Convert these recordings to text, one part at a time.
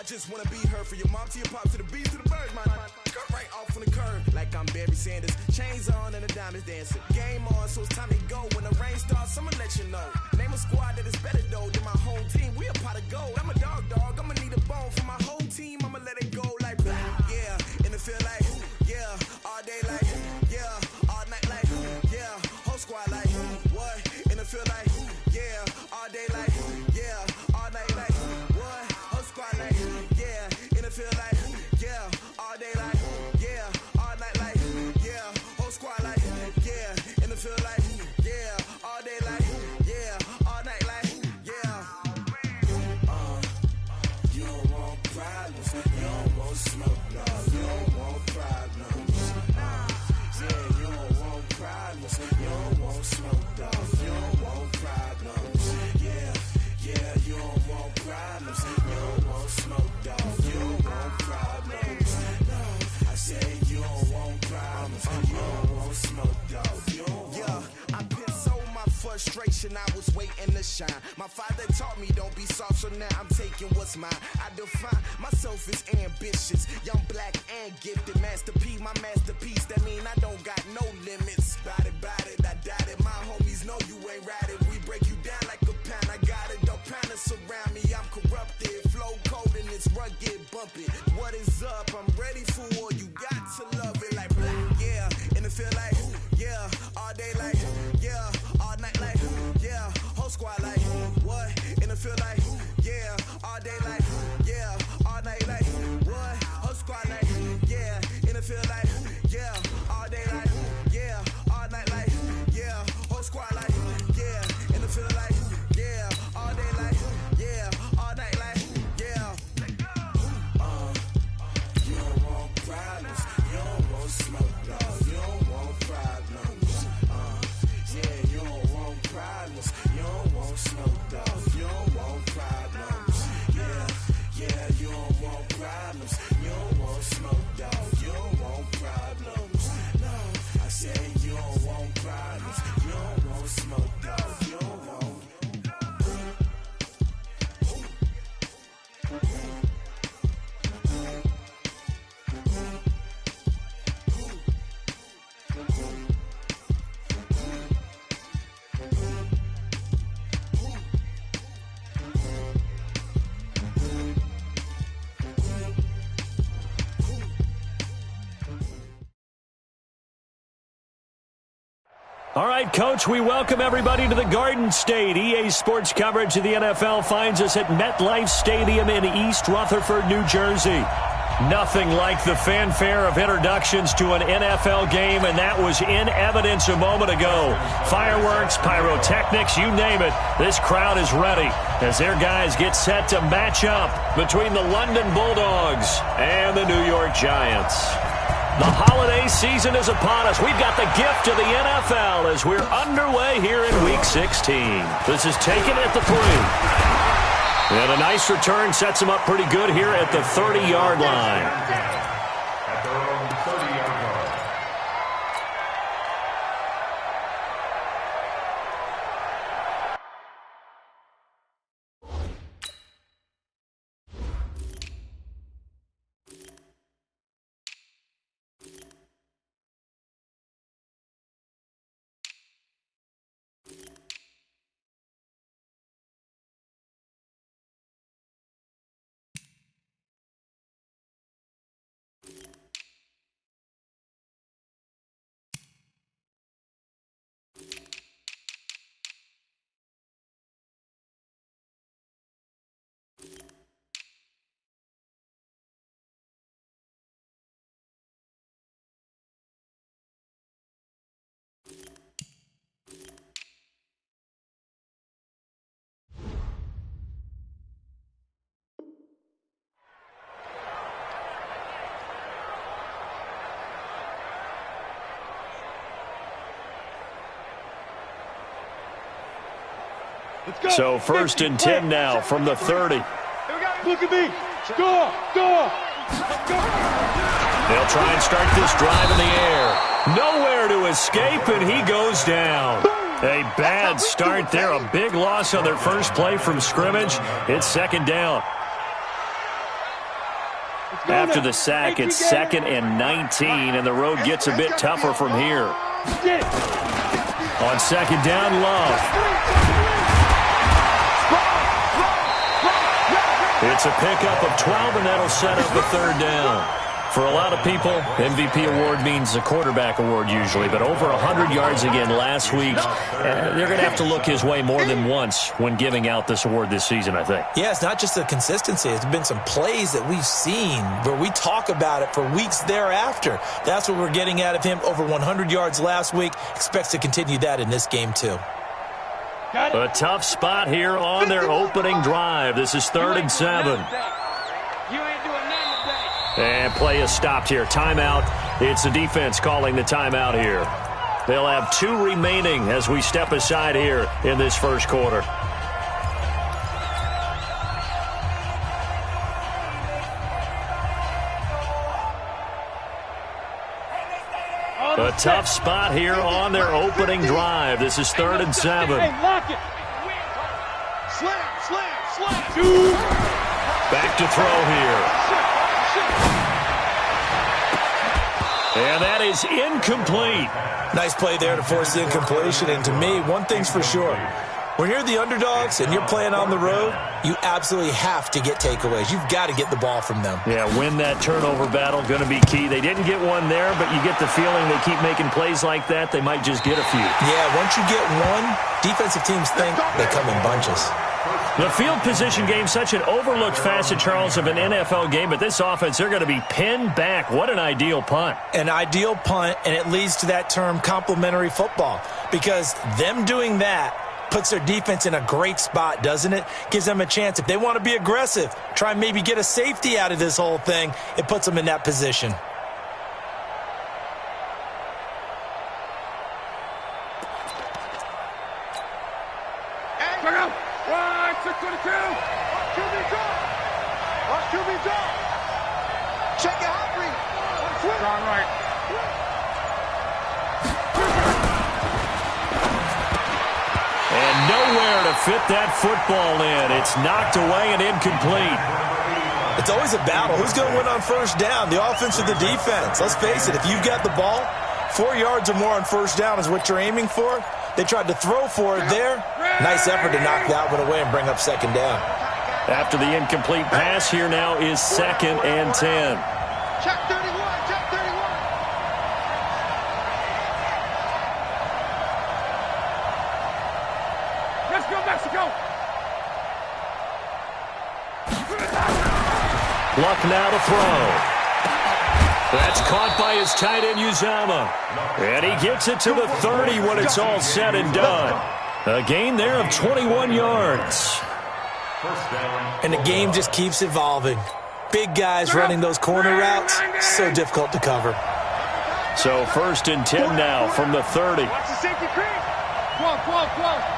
just wanna be her. For your mom to your pop to the beat to the bird, man. Cut right off on the curb, like I'm Barry Sanders. Chains on and the diamonds dancing. Game on, so it's time to go. When the rain starts, I'ma let you know. Name a squad that is better though than my home team. We a pot of gold. I'm a dog. I'ma need a bone for my whole team. I'ma let it go like yeah. In the field like yeah. All day like yeah. All night like yeah. Whole squad like what? In the field like yeah. All day like yeah. All night like what? Whole squad like yeah. In the field like yeah. All day like yeah. All night like yeah. Whole squad like yeah. In the field like yeah. All day like yeah. All night like yeah. You don't want problems. You don't want smoke, no. You don't want problems. Yeah, you don't want problems. You don't want smoke, dog. You don't want problems. Yeah, you don't want problems. You don't want smoke, dog. You don't want problems. No, I said you don't want problems. You don't want smoke, dog. You don't want. I pissed so my frustration, I was waiting to shine. My father taught me don't be soft, so now I'm taking what's mine. I define myself as ambitious, young, black, and gifted. Master P, my masterpiece. That mean I don't got no limits. Bout it, I doubt it. My homies know you ain't ratted. We break you down like a pound. I got it, don't pound us around me. I'm corrupted, flow cold and it's rugged, bumpy. What is up? I'm ready for war. You got to love it like yeah. In the field like yeah. All day like yeah. All night like yeah. Whole squad like what? In the field like yeah. All day like yeah. All night like what? Whole squad like yeah. In the field like yeah. All day like yeah. All night like yeah. Whole squad like yeah. In the field like yeah. All day like yeah. All night like yeah. You don't want problems. You don't want smoke, dog. You don't want problems. Yeah, you don't want problems. You don't want smoke, dog. You don't want problems. Yeah, you don't want problems. You don't want smoke, dog. You don't want problems. No, I said you don't want problems. You don't want smoke, dog. You don't want. All right, Coach, we welcome everybody to the Garden State. EA Sports coverage of the NFL finds us at MetLife Stadium in East Rutherford, New Jersey. Nothing like the fanfare of introductions to an NFL game, and that was in evidence a moment ago. Fireworks, pyrotechnics, you name it. This crowd is ready as their guys get set to match up between the London Bulldogs and the New York Giants. The holiday season is upon us. We've got the gift of the NFL as we're underway here in Week 16. This is taken at the 3. And a nice return sets him up pretty good here at the 30-yard line. At their own 30-yard line. So 1st and 10 now from the 30. Look at me. Score. They'll try and start this drive in the air. Nowhere to escape, and he goes down. A bad start there. A big loss on their first play from scrimmage. It's 2nd down. After the sack, it's 2nd and 19, and the road gets a bit tougher from here. On 2nd down, Love. It's a pickup of 12, and that'll set up the 3rd down. For a lot of people, MVP award means a quarterback award usually, but over 100 yards again last week. They're going to have to look his way more than once when giving out this award this season, I think. Yeah, it's not just the consistency. It's been some plays that we've seen where we talk about it for weeks thereafter. That's what we're getting out of him. Over 100 yards last week. Expects to continue that in this game, too. A tough spot here on their opening drive. This is 3rd and 7. And play is stopped here. Timeout. It's the defense calling the timeout here. They'll have 2 remaining as we step aside here in this first quarter. A tough spot here on their opening drive. This is 3rd and 7. Hey, lock it. Slam. Back to throw here. And that is incomplete. Nice play there to force the incompletion. And to me, one thing's for sure. When you're the underdogs and you're playing on the road, you absolutely have to get takeaways. You've got to get the ball from them. Yeah, win that turnover battle, going to be key. They didn't get one there, but you get the feeling they keep making plays like that, they might just get a few. Yeah, once you get one, defensive teams think they come in bunches. The field position game, such an overlooked facet, Charles, of an NFL game, but this offense, they're going to be pinned back. What an ideal punt. An ideal punt, and it leads to that term complementary football, because them doing that puts their defense in a great spot, doesn't it? Gives them a chance. If they want to be aggressive, try and maybe get a safety out of this whole thing, it puts them in that position. Fit that football in. It's knocked away and incomplete. It's always a battle. Who's going to win on 1st down, the offense or the defense? Let's face it, if you've got the ball, 4 yards or more on 1st down is what you're aiming for. They tried to throw for it there. Nice effort to knock that one away and bring up 2nd down. After the incomplete pass, here now is 2nd and 10. Check 31, check 31. Let's go, Mexico. Luck now to throw. That's caught by his tight end, Uzama. And he gets it to the 30 when it's all said and done. A gain there of 21 yards. And the game just keeps evolving. Big guys running those corner routes, so difficult to cover. So 1st and 10 now from the 30. Watch the safety creep. Whoa.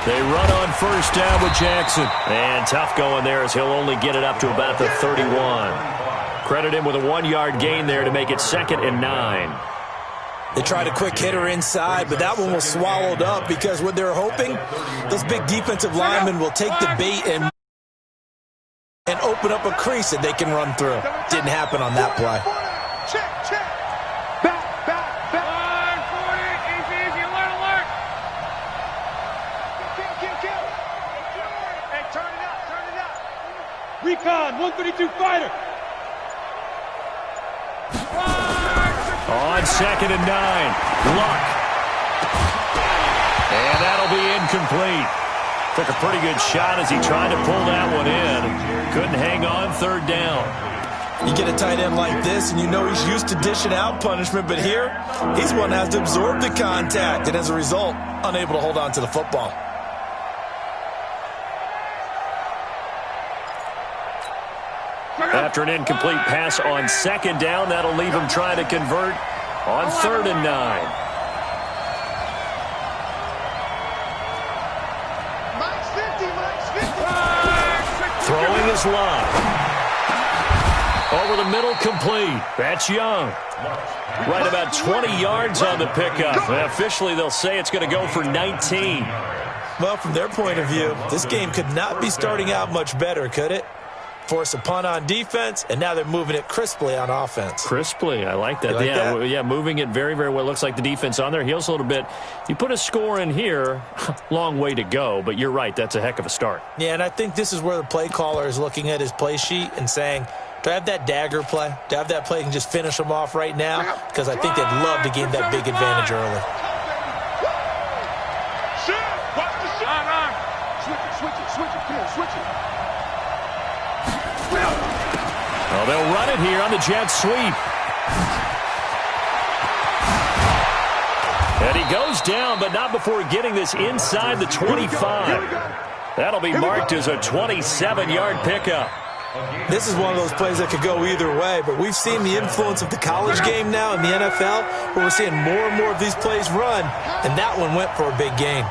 They run on 1st down with Jackson. And tough going there as he'll only get it up to about the 31. Credit him with a 1-yard gain there to make it 2nd and 9. They tried a quick hitter inside, but that one was swallowed up because what they're hoping, those big defensive linemen will take the bait and open up a crease that they can run through. Didn't happen on that play. Check. Back. 140, easy, alert. Kill. Hey, turn it up. Recon, 132 fighter. On 2nd and 9, Luck. And that'll be incomplete. Took a pretty good shot as he tried to pull that one in. Couldn't hang on 3rd down. You get a tight end like this, and you know he's used to dishing out punishment, but here, he's one that has to absorb the contact, and as a result, unable to hold on to the football. After an incomplete pass on 2nd down, that'll leave him trying to convert on 3rd and 9. Throwing is Love. Over the middle, complete. That's Young. Right about 20 yards on the pickup. Officially, they'll say it's going to go for 19. Well, from their point of view, this game could not be starting out much better, could it? force a punt on defense, and now they're moving it crisply on offense. Crisply, I like that. Yeah, moving it very, very well. Looks like the defense on their heels a little bit. You put a score in here, long way to go, but you're right, that's a heck of a start. Yeah, and I think this is where the play caller is looking at his play sheet and saying, do I have that dagger play? Do I have that play and just finish them off right now? Because I think they'd love to gain that big advantage early. Switch it. Oh, they'll run it here on the jet sweep. And he goes down, but not before getting this inside the 25. That'll be marked as a 27-yard pickup. This is one of those plays that could go either way, but we've seen the influence of the college game now in the NFL, where we're seeing more and more of these plays run, and that one went for a big gain.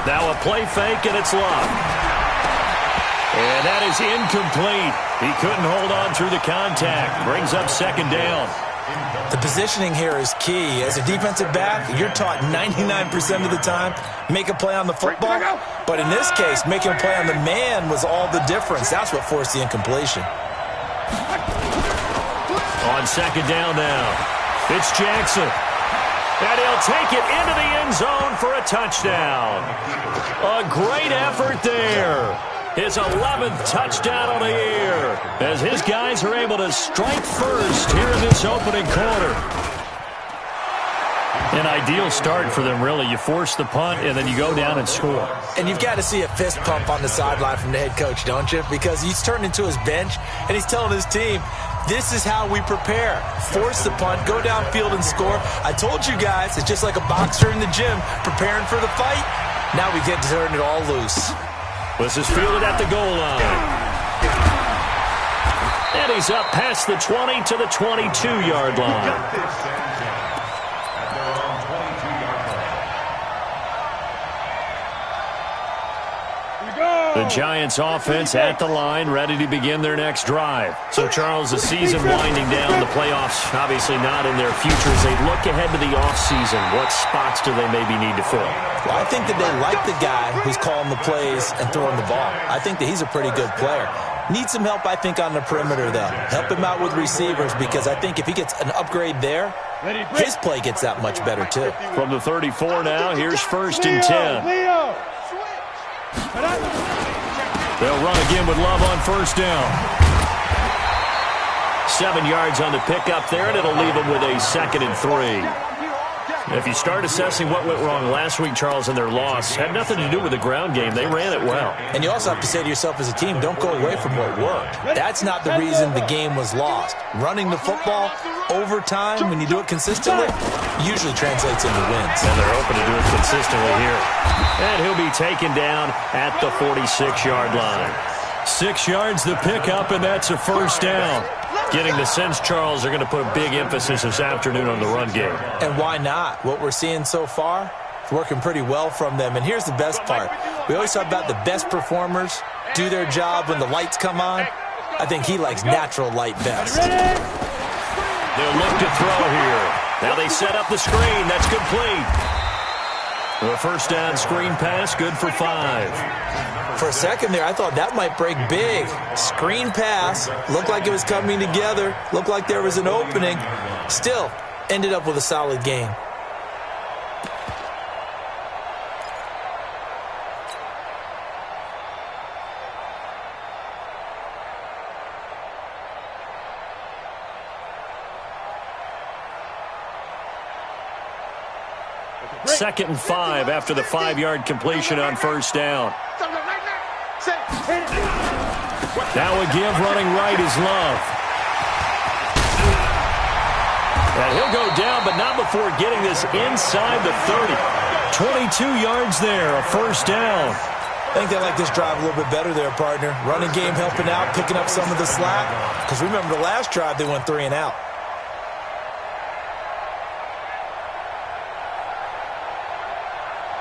Now a play fake, and it's Love. And that is incomplete. He couldn't hold on through the contact. Brings up second down. The positioning here is key. As a defensive back, you're taught 99% of the time, make a play on the football. But in this case, making a play on the man was all the difference. That's what forced the incompletion. On second down now, it's Jackson. And he'll take it into the end zone for a touchdown. A great effort there. His 11th touchdown of the year, as his guys are able to strike first here in this opening quarter. An ideal start for them, really. You force the punt, and then you go down and score. And you've got to see a fist pump on the sideline from the head coach, don't you? Because he's turned into his bench, and he's telling his team, this is how we prepare. Force the punt, go downfield and score. I told you guys, it's just like a boxer in the gym preparing for the fight. Now we get to turn it all loose. This is fielded at the goal line. And he's up past the 20 to the 22-yard line. The Giants offense at the line, ready to begin their next drive. So, Charles, the season winding down, the playoffs obviously not in their future. As they look ahead to the offseason, what spots do they maybe need to fill? Well, I think that they like the guy who's calling the plays and throwing the ball. I think that he's a pretty good player. Needs some help, I think, on the perimeter, though. Help him out with receivers, because I think if he gets an upgrave there, his play gets that much better, too. From the 34 now, here's first and 10. They'll run again with Love on first down. 7 yards on the pickup there, and it'll leave them with a 2nd and 3. If you start assessing what went wrong last week, Charles, in their loss, had nothing to do with the ground game. They ran it well. And you also have to say to yourself as a team, don't go away from what worked. That's not the reason the game was lost. Running the football over time, when you do it consistently, usually translates into wins. And they're open to do it consistently here. And he'll be taken down at the 46-yard line. 6 yards the pickup, and that's a first down. Getting the sense, Charles, they're going to put a big emphasis this afternoon on the run game. And why not? What we're seeing so far is working pretty well from them. And here's the best part. We always talk about the best performers do their job when the lights come on. I think he likes natural light best. They'll look to throw here. Now they set up the screen. That's complete. The first down screen pass, good for 5. For a second there, I thought that might break big. Screen pass, looked like it was coming together, looked like there was an opening. Still, ended up with a solid gain. Second and 5 after the 5-yard completion on first down. Now a give running right is Love. And he'll go down, but not before getting this inside the 30. 22 yards there, a first down. I think they like this drive a little bit better there, partner. Running game helping out, picking up some of the slack. Because remember the last drive, they went 3 and out.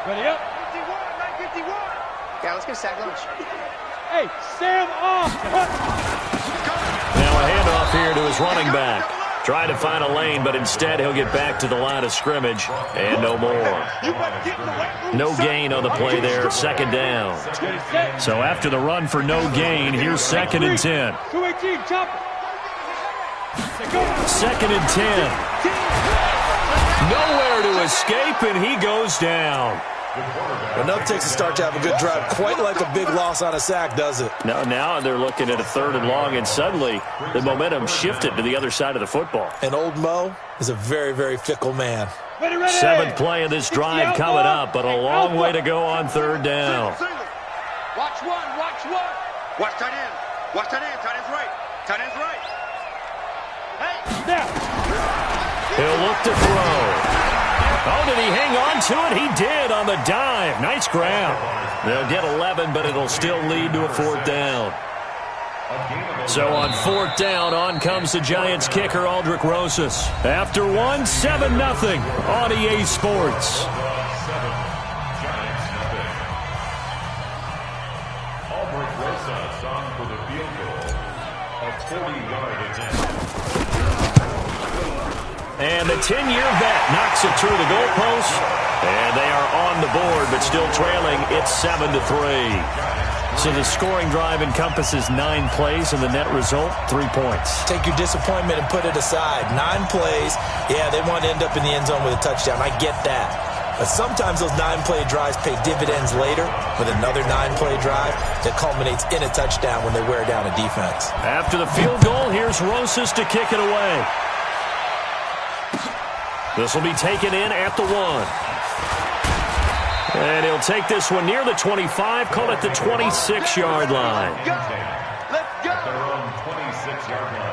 Ready up. 51, 951. Yeah, let's get a sack lunch. Hey, Sam off. Now a handoff here to his running back. Trying to find a lane, but instead he'll get back to the line of scrimmage and no more. No gain on the play there, second down. So after the run for no gain, here's second and 10. Second and 10. Nowhere to escape, and he goes down. Enough takes a start to have a good drive. Quite like a big loss on a sack, does it? Now they're looking at a third and long, and suddenly the momentum shifted to the other side of the football. And old Mo is a very, very fickle man. Seventh play of this drive coming up, but a long way to go on third down. Watch one, watch one. Watch tight end. Watch tight end. Tight end's right. Tight end's right. Hey. He'll look to throw. Oh, did he hang on to it? He did on the dive. Nice grab. They'll get 11, but it'll still lead to a fourth down. So on fourth down, on comes the Giants kicker, Aldrich Rosas. After one, 7-0 on EA Sports. Aldrich Rosas on for the field goal of 40-yard attempt. And the 10-year vet knocks it through the goalpost. And they are on the board, but still trailing. It's 7-3. So the scoring drive encompasses 9 plays, and the net result, 3 points. Take your disappointment and put it aside. 9 plays. Yeah, they want to end up in the end zone with a touchdown. I get that. But sometimes those 9-play drives pay dividends later with another 9-play drive that culminates in a touchdown when they wear down a defense. After the field goal, here's Rosas to kick it away. This will be taken in at the 1. And he'll take this one near the 25, call it the 26-yard line. Let's go. At their own 26-yard line.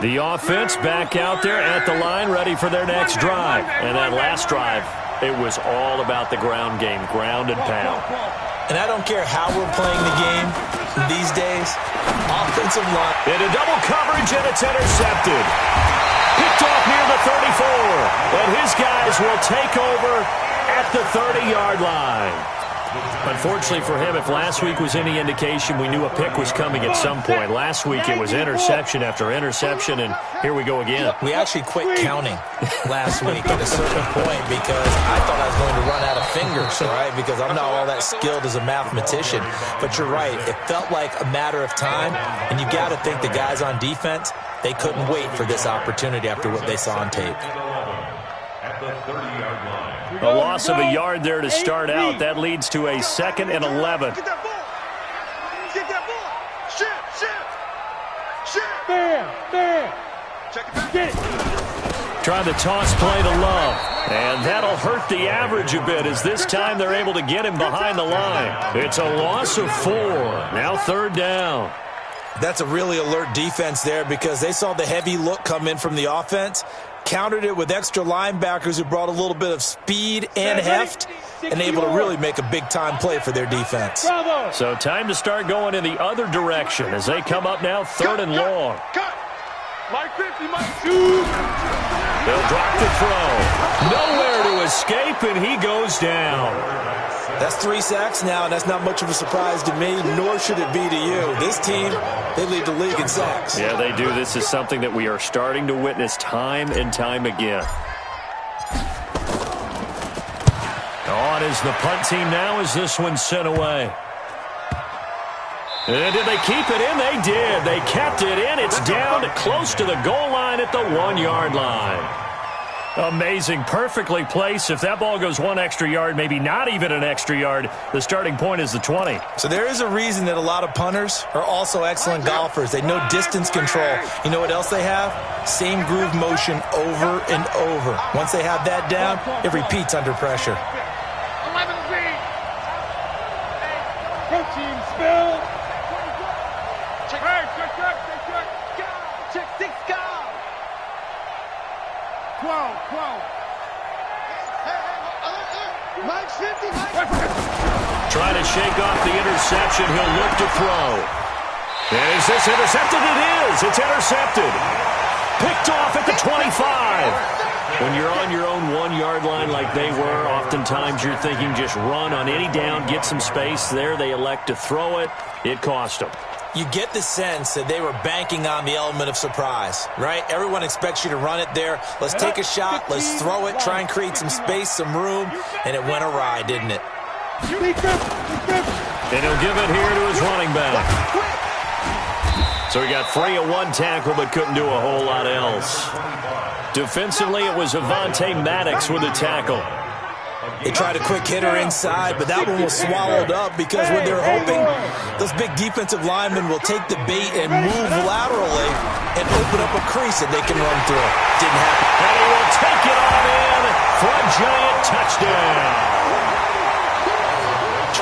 The offense back out there at the line, ready for their next drive. And that last drive, it was all about the ground game, ground and pound. And I don't care how we're playing the game these days. Offensive line. Into double coverage, and it's intercepted. Picked off near the 34. And his guys will take over at the 30-yard line. Unfortunately for him, if last week was any indication, we knew a pick was coming at some point. Last week it was interception after interception, and here we go again. We actually quit counting last week at a certain point because I thought I was going to run out of fingers, all right, because I'm not all that skilled as a mathematician. But you're right. It felt like a matter of time, and you got to think the guys on defense, they couldn't wait for this opportunity after what they saw on tape. At the 30-yard line. A loss of a yard there to start out. That leads to a 2nd and 11. Get that ball. Get that ball. Shoot. Bam. Check it back. Get it. Trying to toss play to Love. And that'll hurt the average a bit as this time they're able to get him behind the line. It's a loss of 4. Now 3rd down. That's a really alert defense there because they saw the heavy look come in from the offense, countered it with extra linebackers who brought a little bit of speed and heft, and able to really make a big-time play for their defense. So time to start going in the other direction as they come up now 3rd and long. Cut. Mike 50, Mike 2. They'll drop the throw. Nowhere to escape, and he goes down. That's 3 sacks now, and that's not much of a surprise to me, nor should it be to you. This team, they lead the league in sacks. Yeah, they do. This is something that we are starting to witness time and time again. On is the punt team now as this one's sent away. And did they keep it in? They did. They kept it in. It's down to close to the goal line at the 1-yard line. Amazing. Perfectly placed. If that ball goes 1 extra yard, maybe not even an extra yard, the starting point is the 20. So there is a reason that a lot of punters are also excellent golfers. They know distance control. You know what else they have? Same groove motion over and over. Once they have that down, it repeats under pressure. 11 feet. Protein spill. Check 6, go. 12. Mike 50, Mike. Trying to shake off the interception. He'll look to throw. And is this intercepted? It is. It's intercepted. Picked off at the 25. When you're on your own 1-yard line like they were, oftentimes you're thinking just run on any down, get some space. There they elect to throw it. It cost them. You get the sense that they were banking on the element of surprise, right? Everyone expects you to run it there. Let's take a shot. Let's throw it, try and create some space, some room, and it went awry, didn't it? And he'll give it here to his running back. So he got free of one tackle but couldn't do a whole lot else. Defensively, it was Avonte Maddox with a tackle. They tried a quick hitter inside, but that one was swallowed up because when they're hoping those big defensive linemen will take the bait and move laterally and open up a crease that they can run through. Didn't happen. And he will take it on in for a Giant touchdown.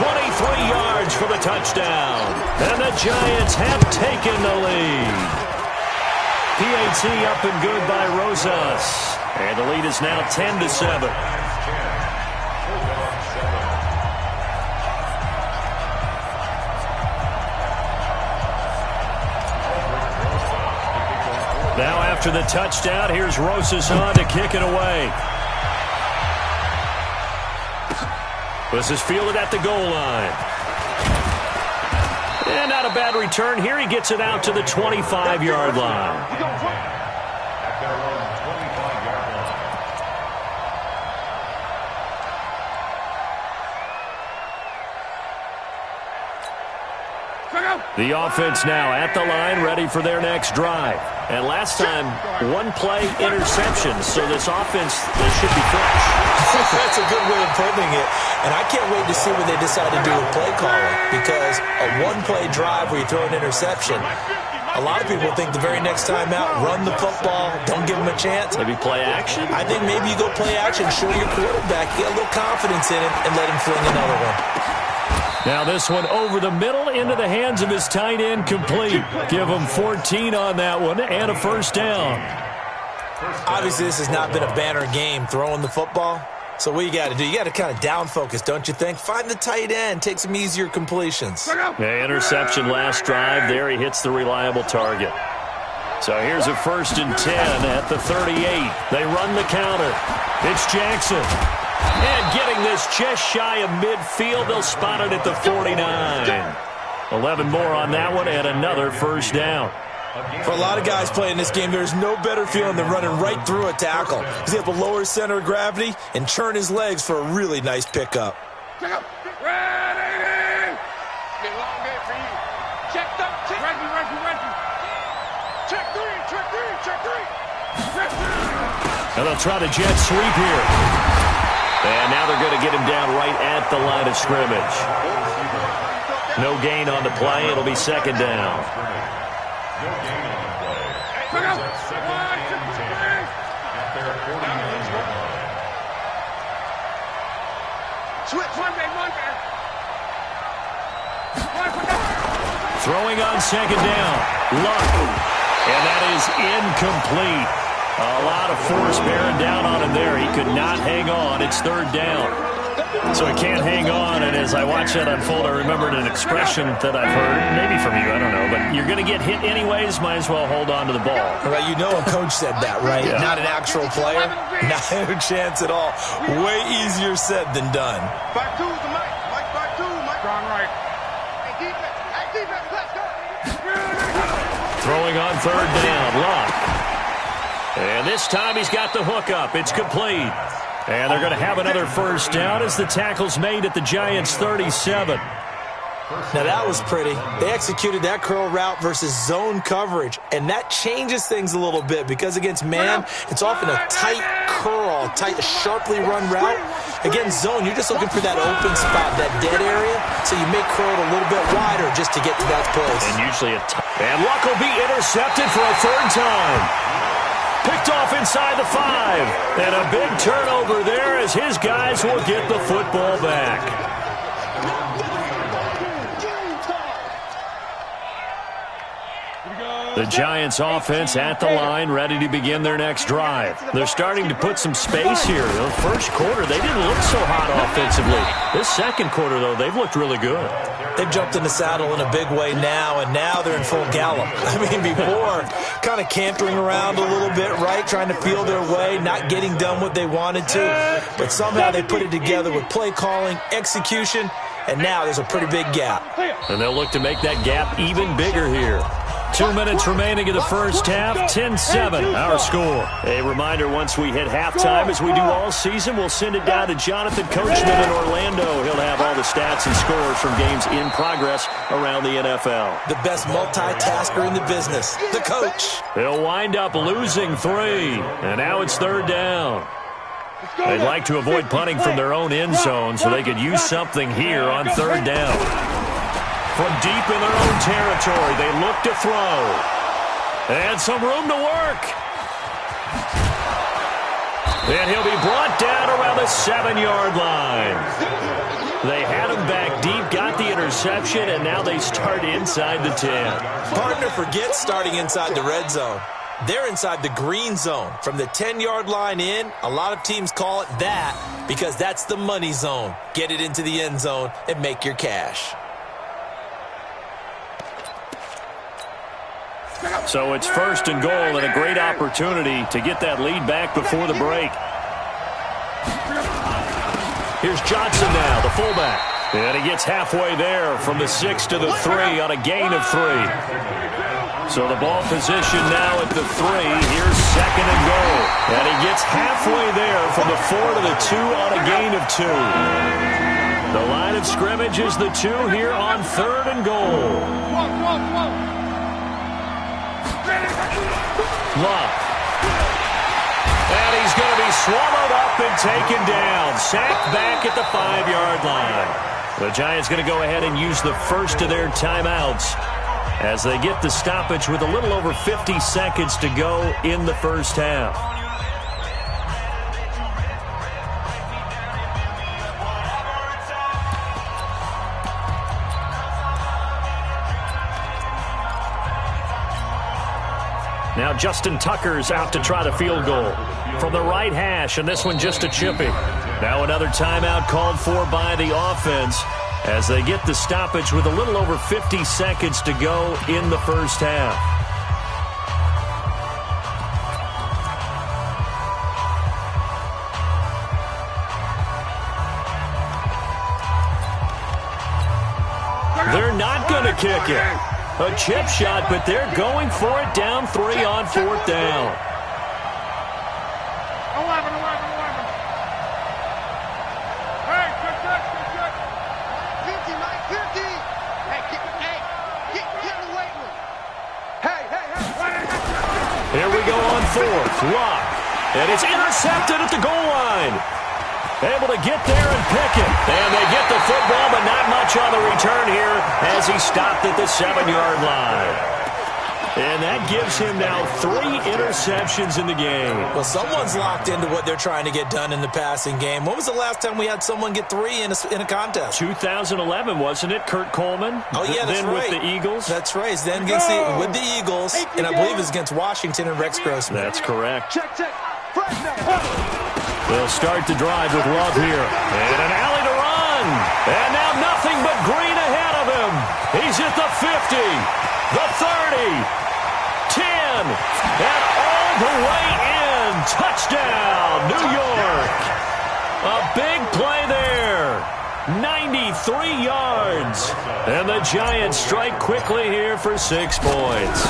23 yards for the touchdown. And the Giants have taken the lead. PAT up and good by Rosas. And the lead is now 10-7. Now after the touchdown, here's Rosas on to kick it away. This is fielded at the goal line. And not a bad return here. He gets it out to the 25-yard line. The offense now at the line, ready for their next drive. And last time, one-play interception, so this offense, they should be fresh. That's a good way of putting it. And I can't wait to see what they decide to do with play calling, because a one-play drive where you throw an interception, a lot of people think the very next time out, run the football, don't give them a chance. Maybe play action? I think maybe you go play action, show your quarterback, get a little confidence in him, and let him fling another one. Now this one over the middle into the hands of his tight end, complete. Give him 14 on that one and a first down. Obviously, this has not been a banner game throwing the football. So what you got to do, you got to kind of down focus, don't you think? Find the tight end, take some easier completions. Yeah, interception last drive. There he hits the reliable target. So here's a 1st and 10 at the 38. They run the counter. It's Jackson. And getting this just shy of midfield, they'll spot it at the 49. 11 more on that one and another first down. For a lot of guys playing this game, there's no better feeling than running right through a tackle. He's able to lower his center of gravity and churn his legs for a really nice pickup. Ready! Elongate for you. Checked up. Ready. Check three. And they'll try the jet sweep here. And now they're going to get him down right at the line of scrimmage. No gain on the play. It'll be second down. Throwing on second down. Luck. And that is incomplete. A lot of force bearing down on him there. He could not hang on. It's third down. So he can't hang on, and as I watch that unfold, I remembered an expression that I've heard, maybe from you, I don't know, but you're going to get hit anyways, might as well hold on to the ball. Well, you know a coach said that, right? Yeah. Not an actual player. Not a chance at all. Way easier said than done. Back two, the Mike. Back two, Mike. Gone right. Hey, defense, let's go. Throwing on third down, Luck. And this time he's got the hook up. It's complete. And they're going to have another first down as the tackle's made at the Giants' 37. Now that was pretty. They executed that curl route versus zone coverage, and that changes things a little bit because against man, it's often a tight curl, sharply run route. Against zone, you're just looking for that open spot, that dead area, so you make curl a little bit wider just to get to that place. And usually and Luck will be intercepted for a third time. Picked off inside the 5. And a big turnover there as his guys will get the football back. The Giants offense at the line, ready to begin their next drive. They're starting to put some space here. The first quarter, they didn't look so hot offensively. This second quarter, though, they've looked really good. They've jumped in the saddle in a big way now, and now they're in full gallop. I mean, before, kind of cantering around a little bit, right? Trying to feel their way, not getting done what they wanted to. But somehow they put it together with play calling, execution, and now there's a pretty big gap. And they'll look to make that gap even bigger here. 2 minutes remaining in the first half, 10-7 our score. A reminder, once we hit halftime, as we do all season, we'll send it down to Jonathan Coachman in Orlando. He'll have all the stats and scores from games in progress around the NFL. The best multitasker in the business, the coach. They'll wind up losing 3, and now it's third down. They'd like to avoid punting from their own end zone so they could use something here on third down. From deep in their own territory, they look to throw. And some room to work. And he'll be brought down around the 7-yard line. They had him back deep, got the interception, and now they start inside the 10. Partner, forget starting inside the red zone. They're inside the green zone. From the 10-yard line in, a lot of teams call it that because that's the money zone. Get it into the end zone and make your cash. So it's first and goal and a great opportunity to get that lead back before the break. Here's Johnson now, the fullback. And he gets halfway there from the 6 to the 3 on a gain of 3. So the ball position now at the 3. Here's second and goal. And he gets halfway there from the 4 to the 2 on a gain of 2. The line of scrimmage is the 2 here on third and goal. Love. And he's going to be swallowed up and taken down. Sacked back at the 5-yard line. The Giants going to go ahead and use the first of their timeouts as they get the stoppage with a little over 50 seconds to go in the first half. Now Justin Tucker's out to try the field goal from the right hash, and this one just a chippy. Now another timeout called for by the offense as they get the stoppage with a little over 50 seconds to go in the first half. They're not going to kick it. A chip shot, but they're going for it down 3 on fourth down. 11. Hey, good. 50, Mike, 50. Hey, get away with it. Hey. Here we go on fourth. Lock. And it's intercepted at the goal line. Able to get there and pick it. And they get the football, but not much on the return here as he stopped at the 7-yard line. And that gives him now 3 interceptions in the game. Well, someone's locked into what they're trying to get done in the passing game. When was the last time we had someone get 3 in a contest? 2011, wasn't it? Kurt Coleman? Oh, yeah, that's then right. With the Eagles? That's right. Then with the Eagles, and I believe it was against Washington and Rex Grossman. That's correct. Check. They'll start the drive with Love here. And an alley to run. And now nothing but green ahead of him. He's at the 50, the 30, 10, and all the way in. Touchdown, New York. A big play there. 93 yards. And the Giants strike quickly here for 6 points.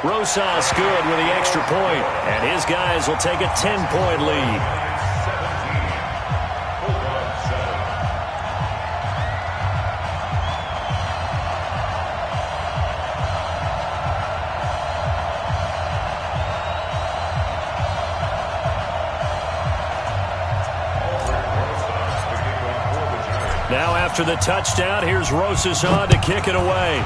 Rosas good with the extra point, and his guys will take a 10-point lead. Now after the touchdown, here's Rosas on to kick it away.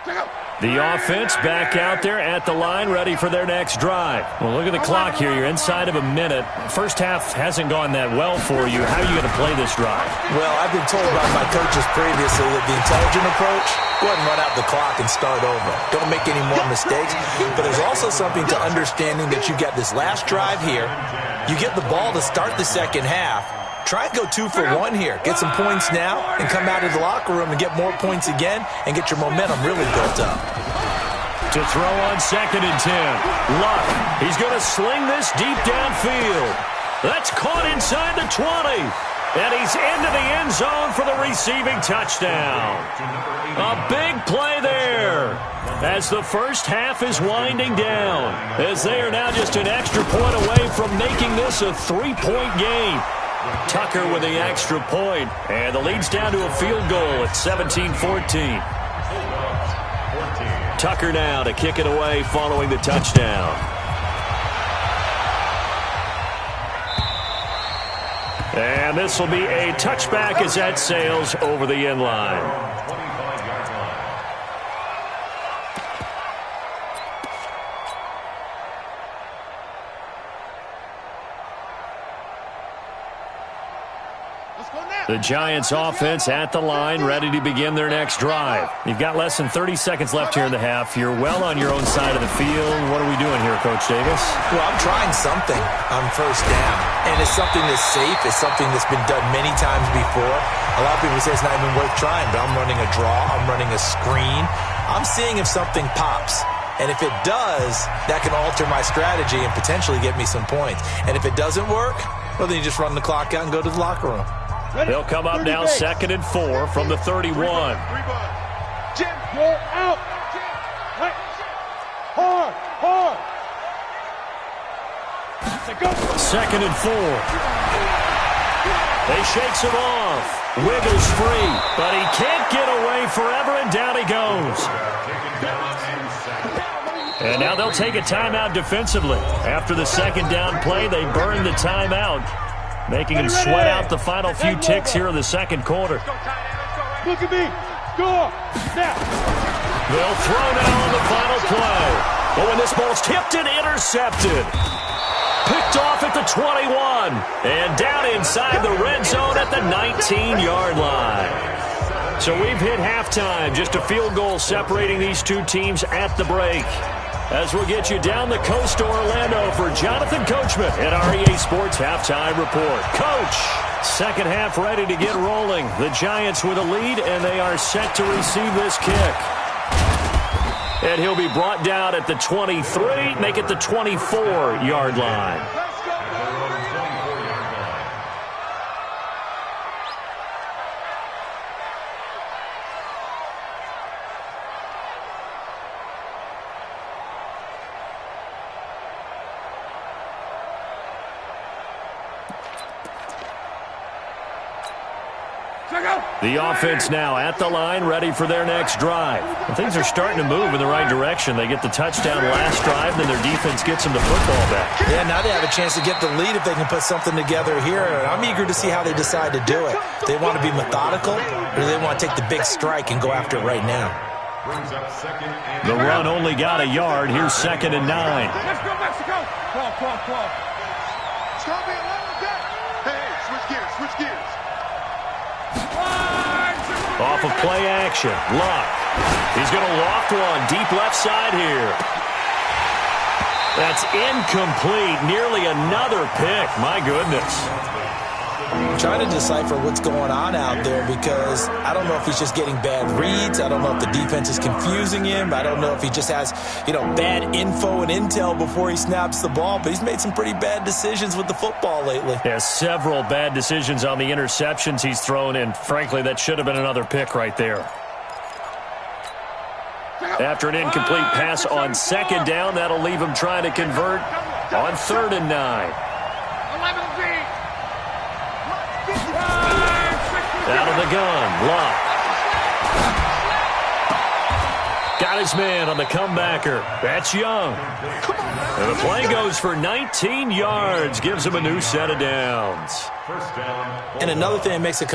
The offense back out there at the line, ready for their next drive. Well, look at the clock here. You're inside of a minute. First half hasn't gone that well for you. How are you going to play this drive? Well, I've been told by my coaches previously that the intelligent approach, go ahead and run out the clock and start over. Don't make any more mistakes. But there's also something to understanding that you get this last drive here. You get the ball to start the second half. Try and go 2 for 1 here. Get some points now and come out of the locker room and get more points again and get your momentum really built up. To throw on 2nd and 10. Luck. He's going to sling this deep downfield. That's caught inside the 20. And he's into the end zone for the receiving touchdown. A big play there as the first half is winding down, as they are now just an extra point away from making this a 3-point game. Tucker with the extra point, and the lead's down to a field goal at 17-14. Tucker now to kick it away following the touchdown. And this will be a touchback as that sails over the end line. The Giants offense at the line, ready to begin their next drive. You've got less than 30 seconds left here in the half. You're well on your own side of the field. What are we doing here, Coach Davis? Well, I'm trying something on first down. And it's something that's safe. It's something that's been done many times before. A lot of people say it's not even worth trying, but I'm running a draw. I'm running a screen. I'm seeing if something pops. And if it does, that can alter my strategy and potentially get me some points. And if it doesn't work, well, then you just run the clock out and go to the locker room. They'll come up now 2nd and 4 from the 31. Jim, go out. Hard. 2nd and 4. They shakes him off. Wiggles free, but he can't get away forever, and down he goes. And now they'll take a timeout defensively. After the second down play, they burn the timeout, making him sweat out the final few ticks here in the second quarter. Look at me. Score. Snap. They'll throw now on the final play. But when this ball's tipped and intercepted. Picked off at the 21. And down inside the red zone at the 19-yard line. So we've hit halftime. Just a field goal separating these two teams at the break. As we'll get you down the coast to Orlando for Jonathan Coachman at our EA Sports Halftime Report. Coach, second half ready to get rolling. The Giants with a lead, and they are set to receive this kick. And he'll be brought down at the 23, make it the 24-yard line. The offense now at the line, ready for their next drive. And things are starting to move in the right direction. They get the touchdown last drive, then their defense gets them the football back. Yeah, now they have a chance to get the lead if they can put something together here. I'm eager to see how they decide to do it. They want to be methodical, or do they want to take the big strike and go after it right now? The run only got a yard. Here's 2nd and 9. Let's go, Mexico. Call. Stop me alone, Jack. Hey, switch gears. Off of play action. Luck. He's going to loft one deep left side here. That's incomplete. Nearly another pick. My goodness. I'm trying to decipher what's going on out there because I don't know if he's just getting bad reads. I don't know if the defense is confusing him. I don't know if he just has, bad info and intel before he snaps the ball. But he's made some pretty bad decisions with the football lately. Yeah, several bad decisions on the interceptions he's thrown in. Frankly, that should have been another pick right there. After an incomplete pass on second down, that'll leave him trying to convert on 3rd and 9. Out of the gun, Luck. Got his man on the comebacker. That's Young. And the play goes for 19 yards. Gives him a new set of downs. And another thing that makes it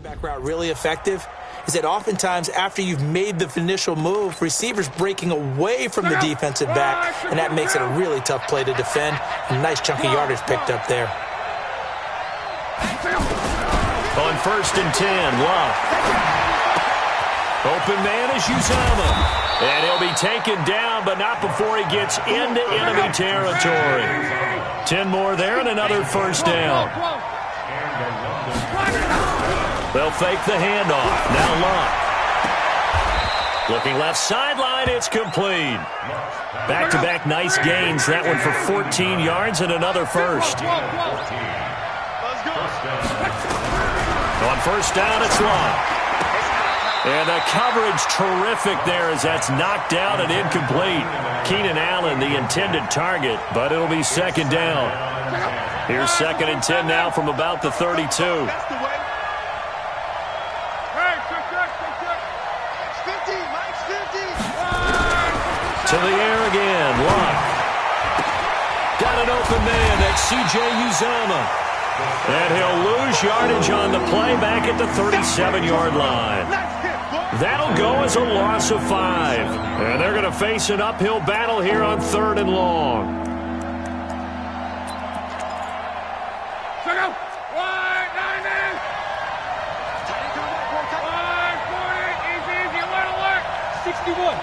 Back route really effective is that oftentimes after you've made the initial move, receivers breaking away from the defensive back, and that makes it a really tough play to defend. A nice chunk of yardage picked up there. On 1st and 10, Love. Open man is Uzomah. And he'll be taken down, but not before he gets into enemy territory. 10 more there and another first down. They'll fake the handoff. Now Love. Looking left sideline, it's complete. Back-to-back nice gains. That one for 14 yards and another first. On first down, it's Love. And the coverage terrific there as that's knocked down and incomplete. Keenan Allen, the intended target, but it'll be second down. Here's 2nd and 10 now from about the 32. To the air again, Love. Got an open man, that's C.J. Uzomah. And he'll lose yardage on the play back at the 37-yard line. That'll go as a loss of 5. And they're going to face an uphill battle here on 3rd and long.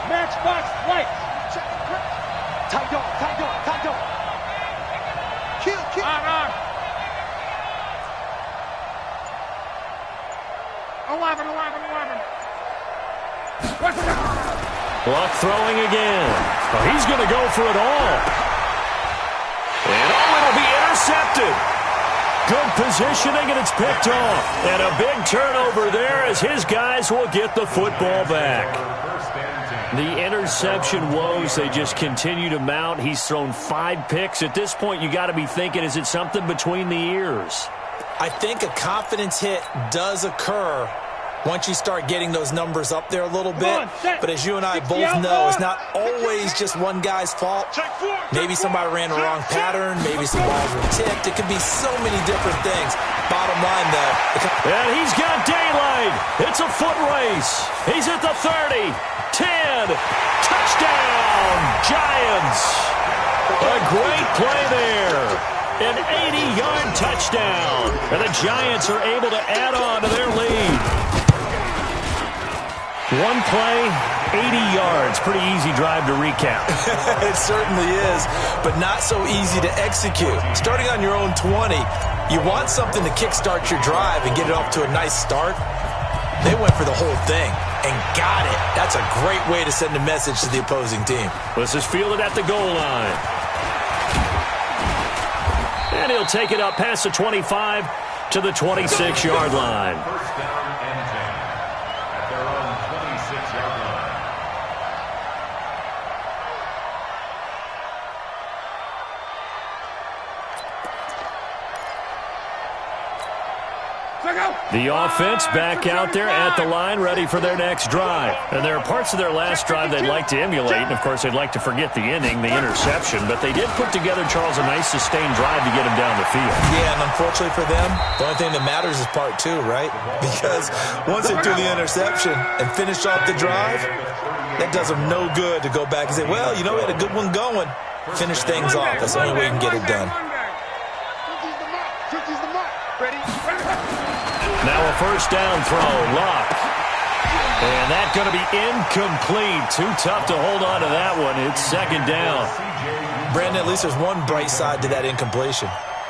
Matchbox light. Tight dog. Kill. On. 11. Luck throwing again. Oh, he's going to go for it all. And it'll be intercepted. Good positioning, and it's picked off. And a big turnover there as his guys will get the football back. The interception woes, they just continue to mount. He's thrown 5 picks. At this point, you got to be thinking, is it something between the ears? I think a confidence hit does occur once you start getting those numbers up there a little bit. But as you and I both know, it's not always just one guy's fault. Maybe somebody ran the wrong pattern. Maybe some balls were tipped. It could be so many different things. Bottom line, though. And he's got daylight. It's a foot race. He's at the 30. 10. Touchdown, Giants. A great play there. An 80-yard touchdown. And the Giants are able to add on to their lead. One play, 80 yards. Pretty easy drive to recap. It certainly is, but not so easy to execute. Starting on your own 20, you want something to kickstart your drive and get it off to a nice start. They went for the whole thing and got it. That's a great way to send a message to the opposing team. This is fielded at the goal line. And he'll take it up past the 25 to the 26-yard line. First down and 10 at their own 26-yard line. The offense back out there at the line, ready for their next drive. And there are parts of their last drive they'd like to emulate. And, of course, they'd like to forget the ending, the interception. But they did put together, Charles, a nice sustained drive to get him down the field. Yeah, and unfortunately for them, the only thing that matters is part 2, right? Because once they threw the interception and finished off the drive, that does them no good to go back and say, well, you know, we had a good one going. Finish things off. That's the only way you can get it done. Now a first down throw, Locke. And that's going to be incomplete. Too tough to hold on to that one. It's second down. Brandon, at least there's one bright side to that incompletion.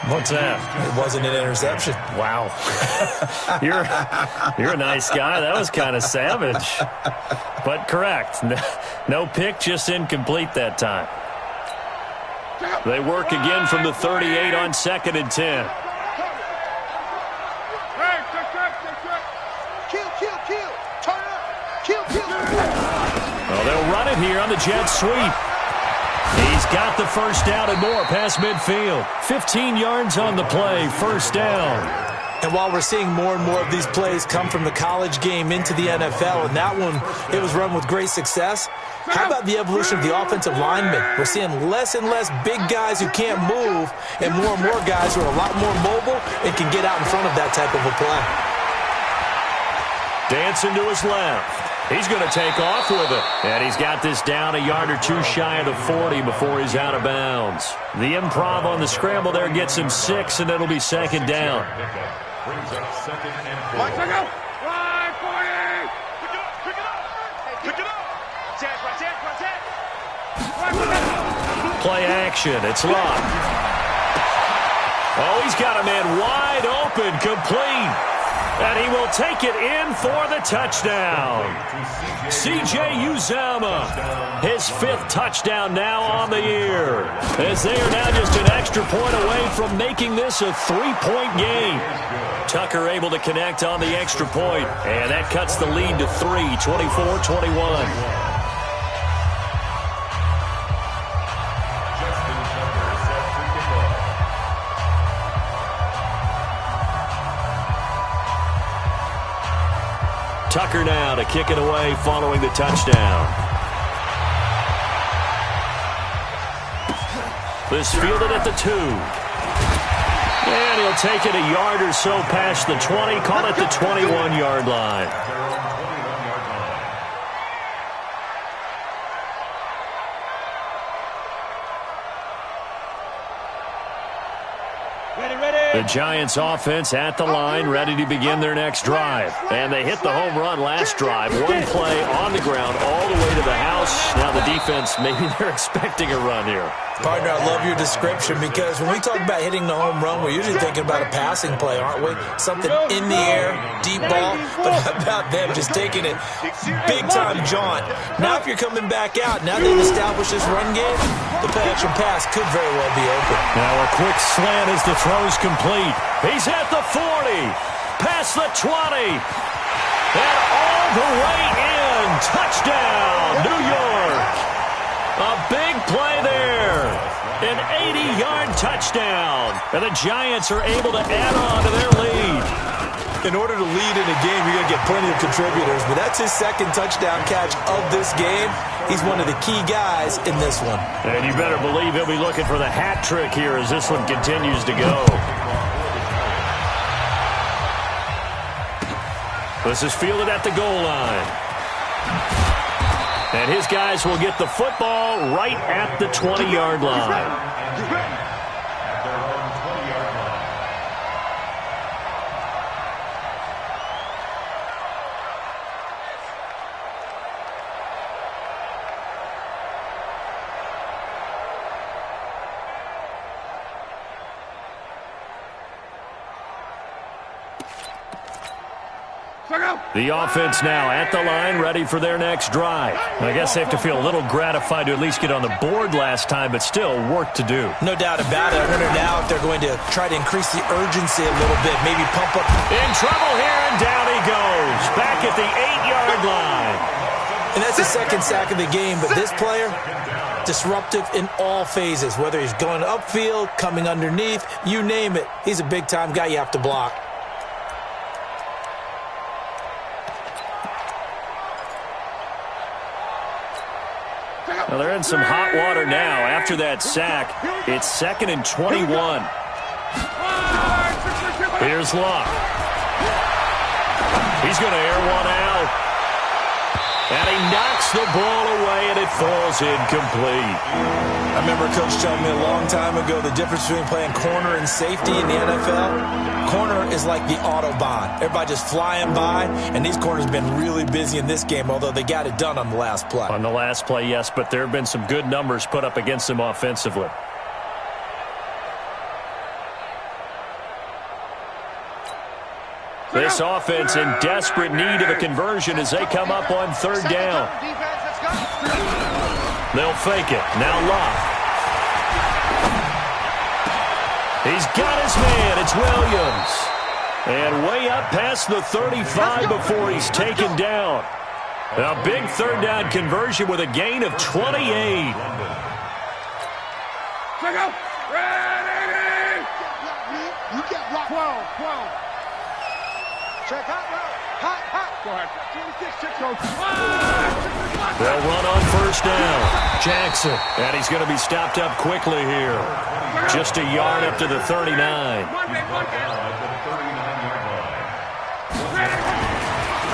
What's that? It wasn't an interception. Wow. You're a nice guy. That was kind of savage. But correct. No pick, just incomplete that time. They work again from the 38 on 2nd and 10. Well, they'll run it here on the jet sweep. He's got the first down and more past midfield. 15 yards on the play, first down. And while we're seeing more and more of these plays come from the college game into the NFL, and that one, it was run with great success, how about the evolution of the offensive linemen? We're seeing less and less big guys who can't move and more guys who are a lot more mobile and can get out in front of that type of a play. Dancing to his left. He's going to take off with it. And he's got this down a yard or two shy of the 40 before he's out of bounds. The improv on the scramble there gets him 6, and it'll be second down. Brings up second and 4. Watch it go. Right, 40. Pick it up. Pick it up. Play action. It's locked. Oh, he's got a man wide open, complete. And he will take it in for the touchdown. C.J. Uzomah, his 5th touchdown now on the year. As they are now just an extra point away from making this a 3-point game. Tucker able to connect on the extra point, and that cuts the lead to 3, 24-21. Tucker now to kick it away following the touchdown. This fielded at the 2. And he'll take it a yard or so past the 20, call it the 21-yard line. The Giants offense at the line, ready to begin their next drive. And they hit the home run last drive. One play on the ground all the way to the house. Now the defense, maybe they're expecting a run here. Partner, I love your description because when we talk about hitting the home run, we're usually thinking about a passing play, aren't we? Something in the air, deep ball. But how about them just taking it big-time jaunt? Now if you're coming back out, now they've established this run game, the play-action pass could very well be open. Now a quick slant as the throw's complete. He's at the 40, past the 20, and all the way in. Touchdown, New York. A big play there. An 80-yard touchdown. And the Giants are able to add on to their lead. In order to lead in a game, you're going to get plenty of contributors, but that's his 2nd touchdown catch of this game. He's one of the key guys in this one. And you better believe he'll be looking for the hat trick here as this one continues to go. This is fielded at the goal line. And his guys will get the football right at the 20-yard line. The offense now at the line, ready for their next drive. I guess they have to feel a little gratified to at least get on the board last time, but still work to do. No doubt about it. I wonder now if they're going to try to increase the urgency a little bit, maybe pump up. In trouble here, and down he goes. Back at the 8-yard line. And that's the 2nd sack of the game, but this player, disruptive in all phases, whether he's going upfield, coming underneath, you name it. He's a big-time guy you have to block. Well, they're in some hot water now. After that sack, it's 2nd and 21. Here's Locke. He's going to air one out. And he knocks the ball away, and it falls incomplete. I remember Coach telling me a long time ago the difference between playing corner and safety in the NFL. Corner is like the Autobahn. Everybody just flying by, and these corners have been really busy in this game, although they got it done on the last play. On the last play, yes, but there have been some good numbers put up against them offensively. This offense in desperate need of a conversion as they come up on 3rd down. They'll fake it. Now Locke. He's got his man. It's Williams. And way up past the 35 before he's taken down. A big 3rd down conversion with a gain of 28. You get blocked. 12. Check hot. Go ahead. They'll run on 1st down. Jackson. And he's going to be stopped up quickly here. Just a yard up to the 39.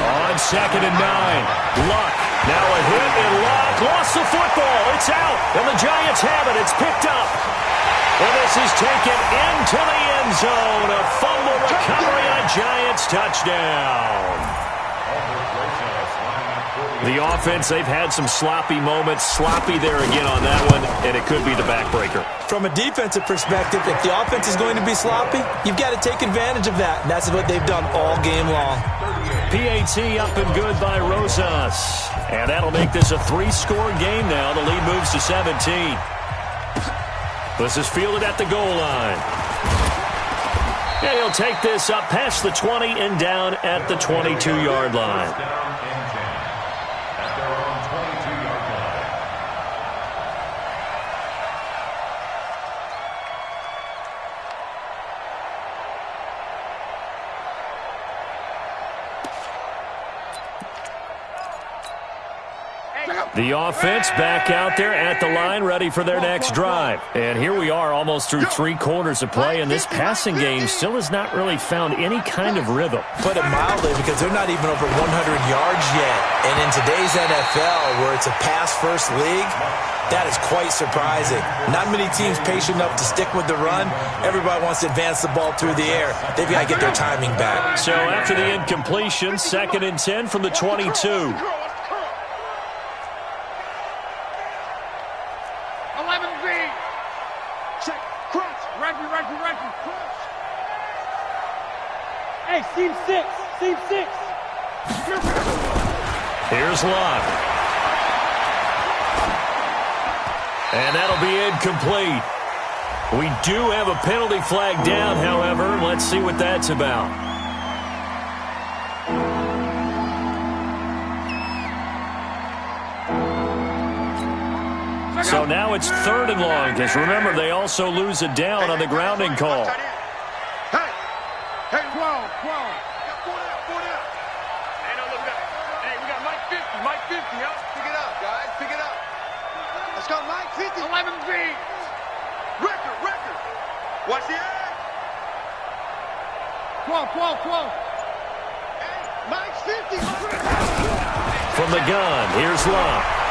On 2nd and 9. Luck. Now a hit, and Luck lost the football. It's out, and the Giants have it. It's picked up. And this is taken into the end zone. A fumble recovery and a Giants touchdown. The offense, they've had some sloppy moments. Sloppy there again on that one, and it could be the backbreaker. From a defensive perspective, if the offense is going to be sloppy, you've got to take advantage of that. And that's what they've done all game long. PAT up and good by Rosas. And that'll make this a 3-score game now. The lead moves to 17. This is fielded at the goal line. And he'll take this up past the 20 and down at the 22-yard line. The offense back out there at the line, ready for their next drive. And here we are almost through 3 quarters of play, and this passing game still has not really found any kind of rhythm. Put it mildly, because they're not even over 100 yards yet. And in today's NFL, where it's a pass-first league, that is quite surprising. Not many teams patient enough to stick with the run. Everybody wants to advance the ball through the air. They've got to get their timing back. So after the incompletion, 2nd and 10 from the 22. 11B. Check. Crunch. Reggie. Crunch. Hey, seam 6. Seam 6. Here's Luck. And that'll be incomplete. We do have a penalty flag down, however. Let's see what that's about. So now it's 3rd and long, because remember, they also lose a down on the grounding call. Hey, 12. Four down. Hey, no, look at that. Hey, we got Mike 50. Mike 50, huh? Pick it up, guys. Pick it up. Let's go, Mike 50. 11B. Record. Watch the egg. 12. Hey, Mike's 50. From the gun, here's Luck.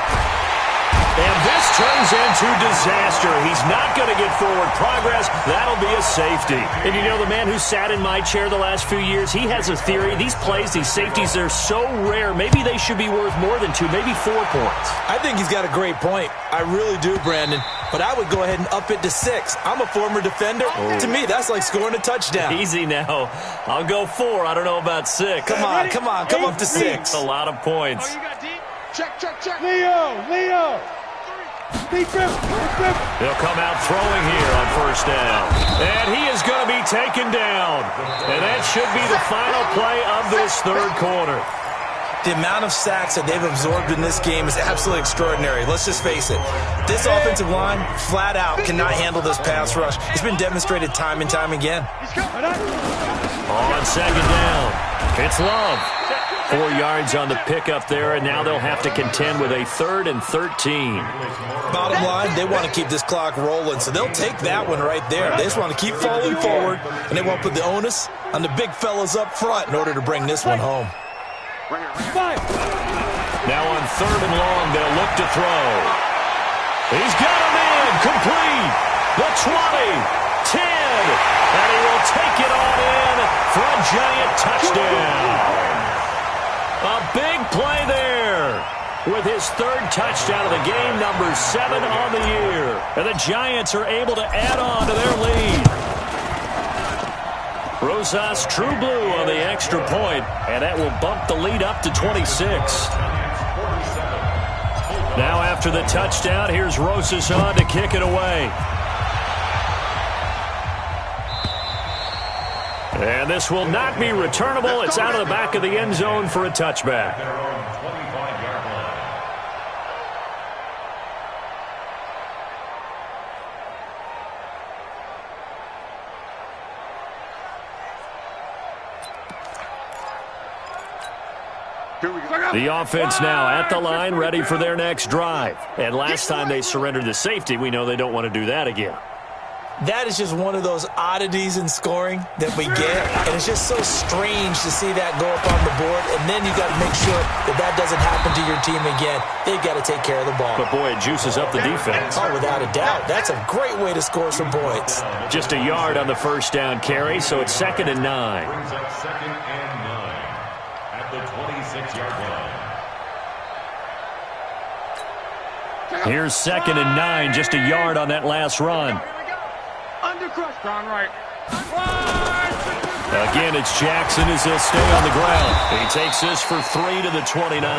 And this turns into disaster. He's not going to get forward progress. That'll be a safety. And you know, the man who sat in my chair the last few years, he has a theory. These plays, these safeties, they're so rare. Maybe they should be worth more than 2, maybe 4 points. I think he's got a great point. I really do, Brandon. But I would go ahead and up it to 6. I'm a former defender. Oh. To me, that's like scoring a touchdown. Easy now. I'll go 4. I don't know about 6. Come on. Come up to 6. A lot of points. Oh, you got deep? Check. Leo. They'll come out throwing here on 1st down. And he is going to be taken down. And that should be the final play of this 3rd quarter. The amount of sacks that they've absorbed in this game is absolutely extraordinary. Let's just face it. This offensive line, flat out, cannot handle this pass rush. It's been demonstrated time and time again. On 2nd down, it's Love. 4 yards on the pickup there, and now they'll have to contend with a 3rd and 13. Bottom line, they want to keep this clock rolling, so they'll take that one right there. They just want to keep falling forward, and they want to put the onus on the big fellas up front in order to bring this one home. Now on 3rd and long, they'll look to throw. He's got him in, complete. The 20, 10, and he will take it on in for a Giant touchdown. A big play there with his 3rd touchdown of the game, number 7 on the year. And the Giants are able to add on to their lead. Rosas true blue on the extra point, and that will bump the lead up to 26. Now after the touchdown, here's Rosas on to kick it away. And this will not be returnable. It's out of the back of the end zone for a touchback. The offense now at the line, ready for their next drive. And last time they surrendered the safety, we know they don't want to do that again. That is just one of those oddities in scoring that we get, and it's just so strange to see that go up on the board, and then you got to make sure that that doesn't happen to your team again. They've got to take care of the ball. But, boy, it juices up the defense. Oh, without a doubt. That's a great way to score some points. Just a yard on the first down carry, so it's 2nd and 9. Brings up 2nd and 9 at the 26-yard line. Here's 2nd and 9, just a yard on that last run. Undercrush. Gone right. Again, it's Jackson as he'll stay on the ground. He takes this for 3 to the 29.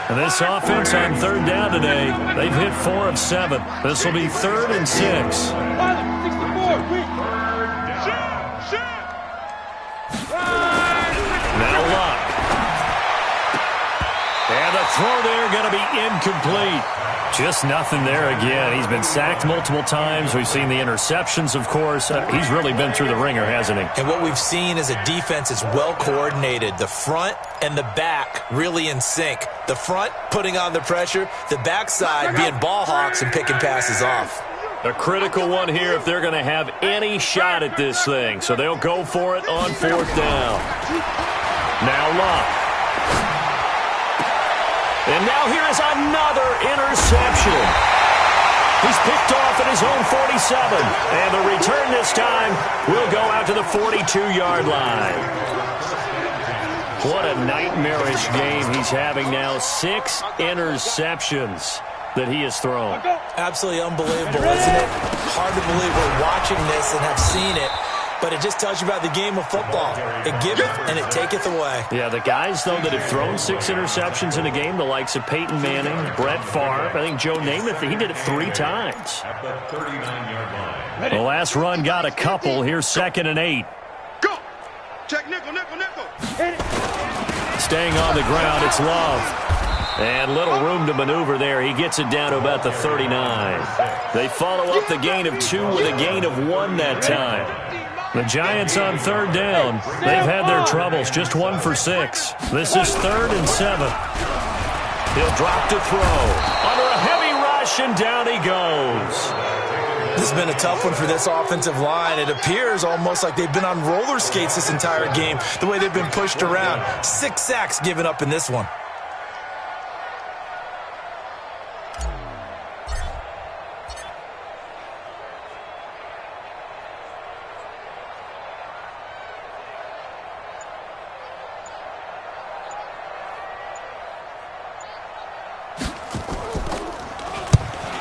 And this offense on 3rd down today, they've hit 4 of 7. This will be 3rd and 6. 64, quick. Now Luck. And the throw there going to be incomplete. Just nothing there again. He's been sacked multiple times. We've seen the interceptions, of course. He's really been through the ringer, hasn't he? And what we've seen is a defense that's well coordinated. The front and the back really in sync. The front putting on the pressure. The backside being ball hawks and picking passes off. A critical one here if they're going to have any shot at this thing. So they'll go for it on 4th down. Now Luck. And now here is another interception. He's picked off at his own 47. And the return this time will go out to the 42-yard line. What a nightmarish game he's having now. 6 interceptions that he has thrown. Absolutely unbelievable, isn't it? Hard to believe we're watching this and have seen it. But it just tells you about the game of football. It giveth and it taketh away. Yeah, the guys, though, that have thrown 6 interceptions in a game, the likes of Peyton Manning, Brett Favre, I think Joe Namath, he did it 3 times. At the 39-yard line. The last run got a couple. Here's 2nd and 8. Go. Check nickel. Staying on the ground, it's Love. And little room to maneuver there. He gets it down to about the 39. They follow up the gain of 2 with a gain of 1 that time. The Giants on 3rd down. They've had their troubles. Just 1 for 6. This is 3rd and 7. He'll drop to throw. Under a heavy rush, and down he goes. This has been a tough one for this offensive line. It appears almost like they've been on roller skates this entire game, the way they've been pushed around. 6 sacks given up in this one.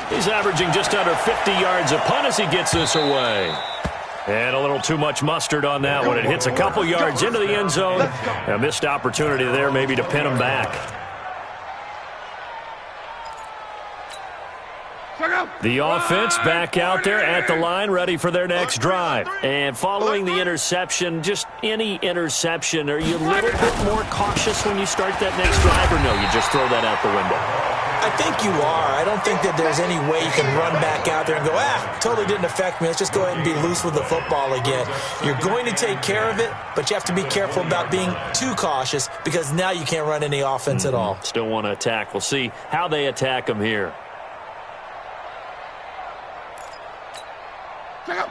He's averaging just under 50 yards a punt as he gets this away. And a little too much mustard on that one. It hits a couple yards into the end zone. A missed opportunity there maybe to pin him back. The offense back out there at the line, ready for their next drive. And following the interception, just any interception, are you a little bit more cautious when you start that next drive, or no, you just throw that out the window? I think you are. I don't think that there's any way you can run back out there and go, totally didn't affect me. Let's just go ahead and be loose with the football again. You're going to take care of it, but you have to be careful about being too cautious because now you can't run any offense at all. Still want to attack. We'll see how they attack them here.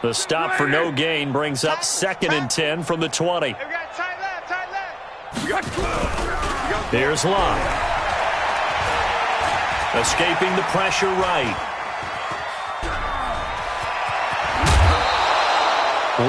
The stop for no gain brings up 2nd and 10 from the 20. Here's Luck. Escaping the pressure right.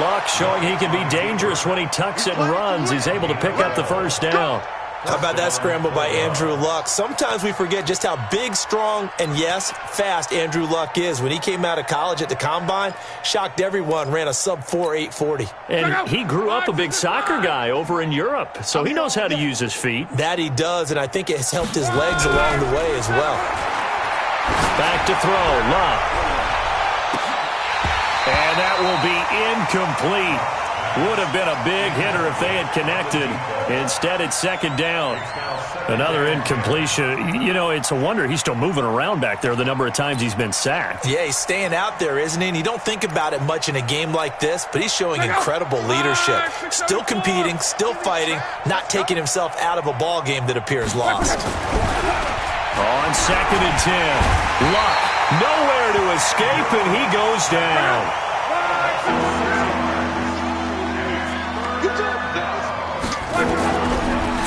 Luck showing he can be dangerous when he tucks it and runs. He's able to pick up the 1st down. How about that scramble by Andrew Luck? Sometimes we forget just how big, strong, and, yes, fast Andrew Luck is. When he came out of college at the Combine, shocked everyone, ran a sub-4 840. And he grew up a big soccer guy over in Europe, so he knows how to use his feet. That he does, and I think it has helped his legs along the way as well. Back to throw, Luck. And that will be incomplete. Would have been a big hitter if they had connected. Instead, it's 2nd down. Another incompletion. You know, it's a wonder he's still moving around back there the number of times he's been sacked. Yeah, he's staying out there, isn't he? And you don't think about it much in a game like this, but he's showing incredible leadership. Still competing, still fighting, not taking himself out of a ball game that appears lost. On 2nd and 10, Luck Nowhere to escape, and he goes down.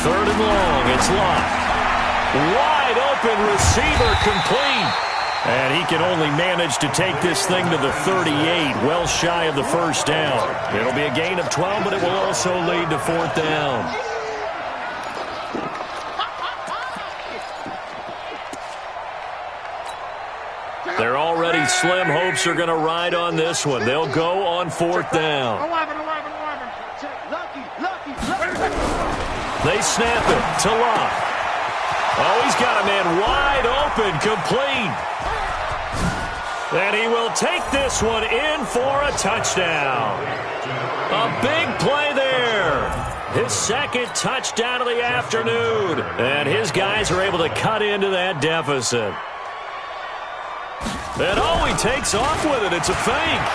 Third and long, it's Locke. Wide open receiver complete. And he can only manage to take this thing to the 38, well shy of the first down. It'll be a gain of 12, but it will also lead to fourth down. They're already slim hopes are going to ride on this one. They'll go on fourth down. They snap it to Locke. Oh, he's got a man wide open, complete. And he will take this one in for a touchdown. A big play there. His second touchdown of the afternoon. And his guys are able to cut into that deficit. And oh, he takes off with it. It's a fake.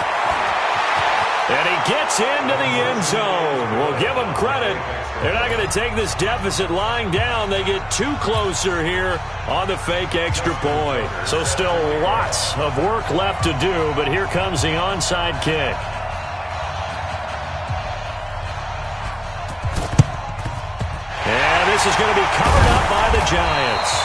And he gets into the end zone. We'll give him credit. They're not going to take this deficit lying down. They get too closer here on the fake extra point. So still lots of work left to do, but here comes the onside kick. And this is going to be covered up by the Giants.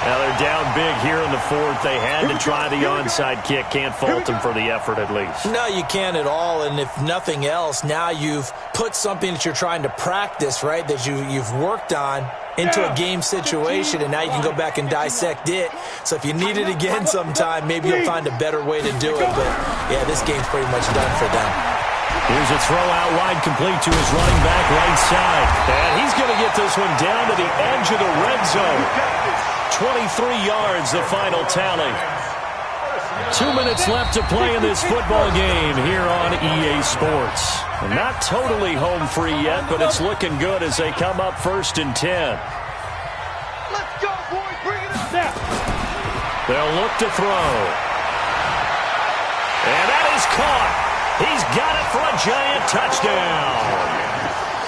Now they're down big here in the fourth. They had to try the onside kick. Can't fault them for the effort at least. No, you can't at all. And if nothing else, now you've put something that you're trying to practice, right, that you've worked on into a game situation, and now you can go back and dissect it. So if you need it again sometime, maybe you'll find a better way to do it. But, yeah, this game's pretty much done for them. Here's a throw out wide complete to his running back right side. And he's going to get this one down to the edge of the red zone. 23 yards, the final tally. 2 minutes left to play in this football game here on EA Sports. Not totally home free yet, but it's looking good as they come up 1st and 10. Let's go, boys. Bring it up now. They'll look to throw. And that is caught. He's got it for a giant touchdown.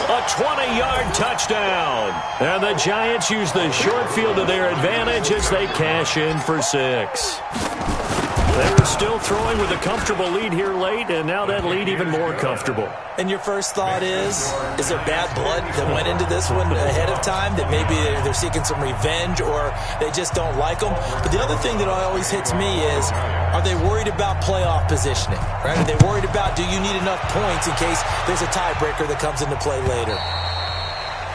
A 20-yard touchdown. And the Giants use the short field to their advantage as they cash in for 6. They were still throwing with a comfortable lead here late, and now that lead even more comfortable. And your first thought is there bad blood that went into this one ahead of time, that maybe they're seeking some revenge or they just don't like them? But the other thing that always hits me is, are they worried about playoff positioning? Right? Are they worried about, do you need enough points in case there's a tiebreaker that comes into play later?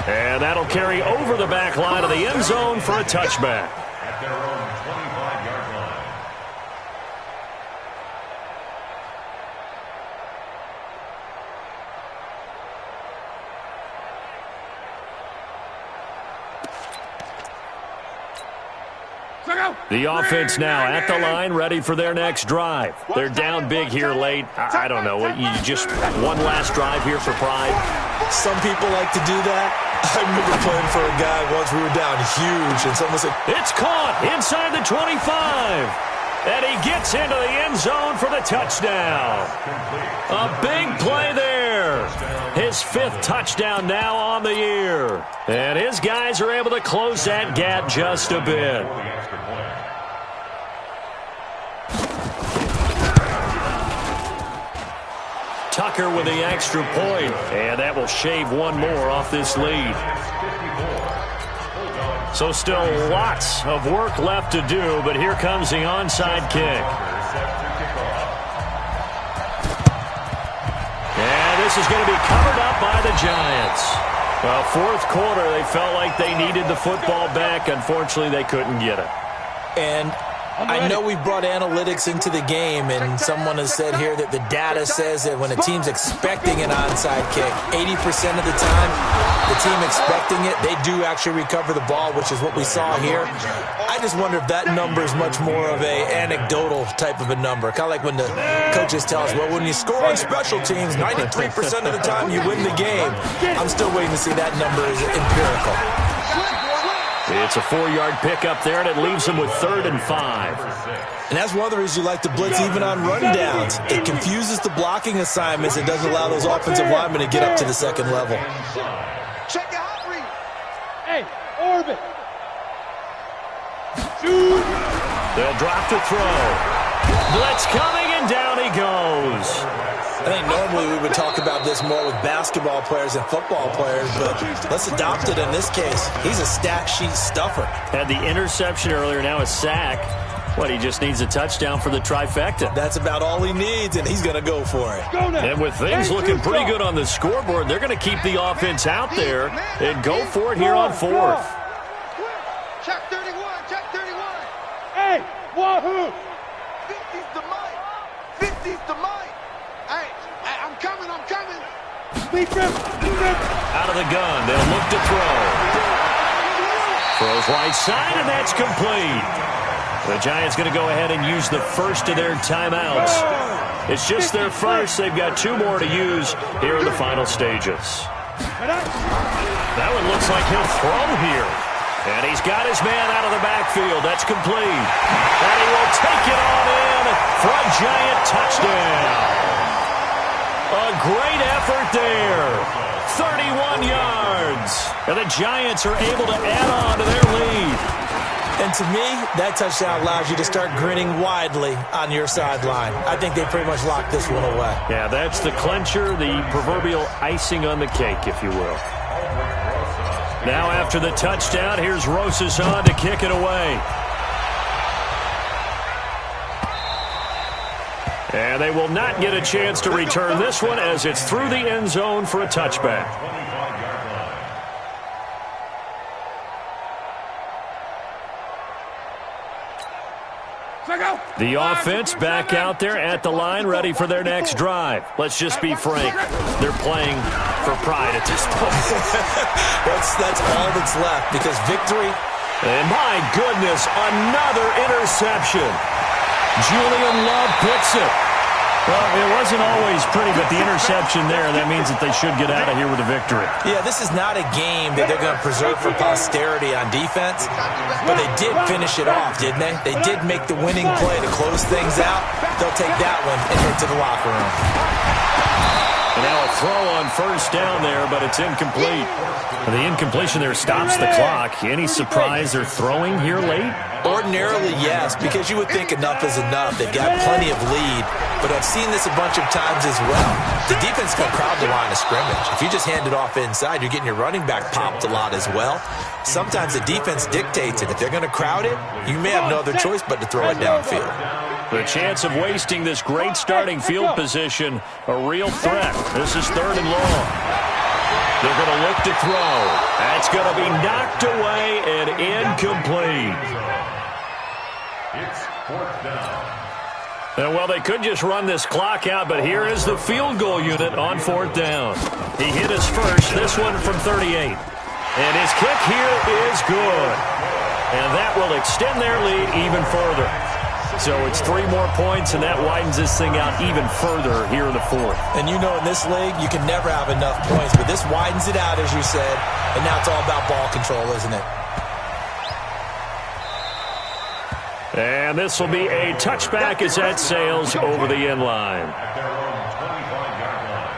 And that'll carry over the back line of the end zone for a touchback. At their own 25-yard line. The offense now at the line, ready for their next drive. They're down big here late. I don't know. You just one last drive here for pride. Some people like to do that. I remember playing for a guy once. We were down huge, and someone said, it's caught inside the 25. And he gets into the end zone for the touchdown. A big play there. His 5th touchdown now on the year. And his guys are able to close that gap just a bit. Tucker with the extra point, and that will shave one more off this lead. So still lots of work left to do, but here comes the onside kick. And this is going to be covered up by the Giants. Well, 4th quarter, they felt like they needed the football back. Unfortunately, they couldn't get it. And I know we brought analytics into the game, and someone has said here that the data says that when a team's expecting an onside kick, 80% of the time, the team expecting it, they do actually recover the ball, which is what we saw here. I just wonder if that number is much more of a anecdotal type of a number. Kind of like when the coaches tell us, well, when you score on special teams, 93% of the time you win the game. I'm still waiting to see that number is empirical. It's a 4-yard pickup there, and it leaves them with 3rd and 5. And that's one of the reasons you like to blitz even on rundowns. It confuses the blocking assignments. It doesn't allow those offensive linemen to get up to the second level. Check your hot read. Hey, orbit. Shoot. They'll drop to throw. Blitz coming, and down he goes. I think normally we would talk about this more with basketball players and football players, but let's adopt it in this case. He's a stat sheet stuffer. Had the interception earlier, now a sack. What, he just needs a touchdown for the trifecta. That's about all he needs, and he's going to go for it. And with things looking pretty good on the scoreboard, they're going to keep the offense out there and go for it here on fourth. Check 31, check 31. Hey, wahoo! 50's the mic. 50's the mic. Hey, I'm coming. Out of the gun, they'll look to throw. Throws right side, and that's complete. The Giants going to go ahead and use the first of their timeouts. It's just their first. They've got 2 more to use here in the final stages. That one looks like he'll throw here. And he's got his man out of the backfield. That's complete. And he will take it on in for a Giant touchdown. A great effort there. 31 yards. And the Giants are able to add on to their lead. And to me, that touchdown allows you to start grinning widely on your sideline. I think they pretty much locked this one away. Yeah, that's the clincher, the proverbial icing on the cake, if you will. Now after the touchdown, here's Rosas on to kick it away. And they will not get a chance to return this one as it's through the end zone for a touchback. The offense back out there at the line, ready for their next drive. Let's just be frank. They're playing for pride at this point. That's all that's left, because victory. And my goodness, another interception. Julian Love picks it. Well, it wasn't always pretty, but the interception there, that means that they should get out of here with a victory. Yeah, this is not a game that they're going to preserve for posterity on defense, but they did finish it off, didn't they? They did make the winning play to close things out. They'll take that one and head to the locker room. And now a throw on first down there, but it's incomplete. And the incompletion there stops the clock. Any surprise they're throwing here late? Ordinarily, yes, because you would think enough is enough. They've got plenty of lead, but I've seen this a bunch of times as well. The defense can crowd the line of scrimmage. If you just hand it off inside, you're getting your running back popped a lot as well. Sometimes the defense dictates it. If they're going to crowd it, you may have no other choice but to throw it downfield. The chance of wasting this great starting field position, a real threat. This is 3rd and long. They're going to look to throw. That's going to be knocked away and incomplete. It's 4th down. And well, they could just run this clock out, but here is the field goal unit on 4th down. He hit his first, this one from 38. And his kick here is good. And that will extend their lead even further. So it's 3 more points, and that widens this thing out even further here in the 4th. And you know in this league, you can never have enough points, but this widens it out, as you said, and now it's all about ball control, isn't it? And this will be a touchback as that sails over the end line. At their own 25-yard line.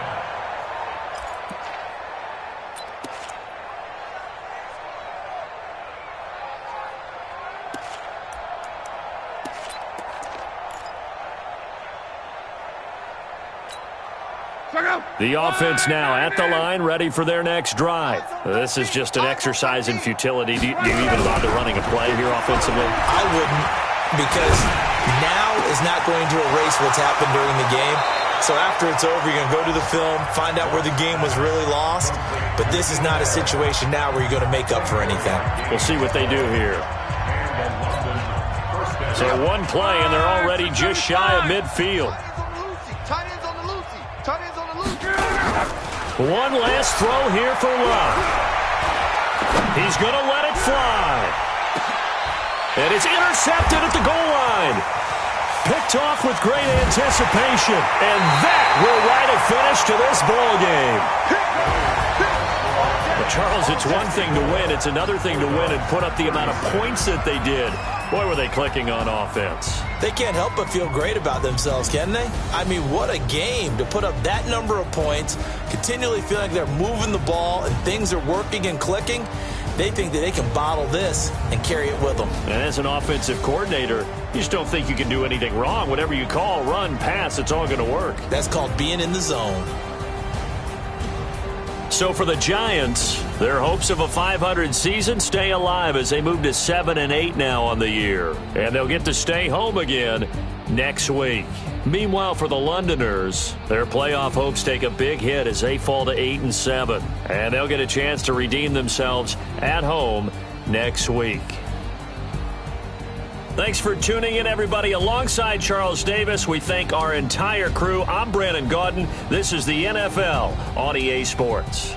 The offense now at the line, ready for their next drive. This is just an exercise in futility. Do you even bother running a play here offensively? I wouldn't, because now is not going to erase what's happened during the game. So after it's over, you're going to go to the film, find out where the game was really lost. But this is not a situation now where you're going to make up for anything. We'll see what they do here. So one play, and they're already just shy of midfield. One last throw here for Love. He's going to let it fly. And it's intercepted at the goal line. Picked off with great anticipation. And that will write a finish to this ball game. But Charles, it's one thing to win. It's another thing to win and put up the amount of points that they did. Boy, were they clicking on offense. They can't help but feel great about themselves, can they? I mean, what a game to put up that number of points, continually feeling like they're moving the ball and things are working and clicking. They think that they can bottle this and carry it with them. And as an offensive coordinator, you just don't think you can do anything wrong. Whatever you call, run, pass, it's all going to work. That's called being in the zone. So for the Giants, their hopes of a 500 season stay alive as they move to 7-8 now on the year. And they'll get to stay home again next week. Meanwhile, for the Londoners, their playoff hopes take a big hit as they fall to 8-7. And they'll get a chance to redeem themselves at home next week. Thanks for tuning in, everybody. Alongside Charles Davis, we thank our entire crew. I'm Brandon Gaudin. This is the NFL on EA Sports.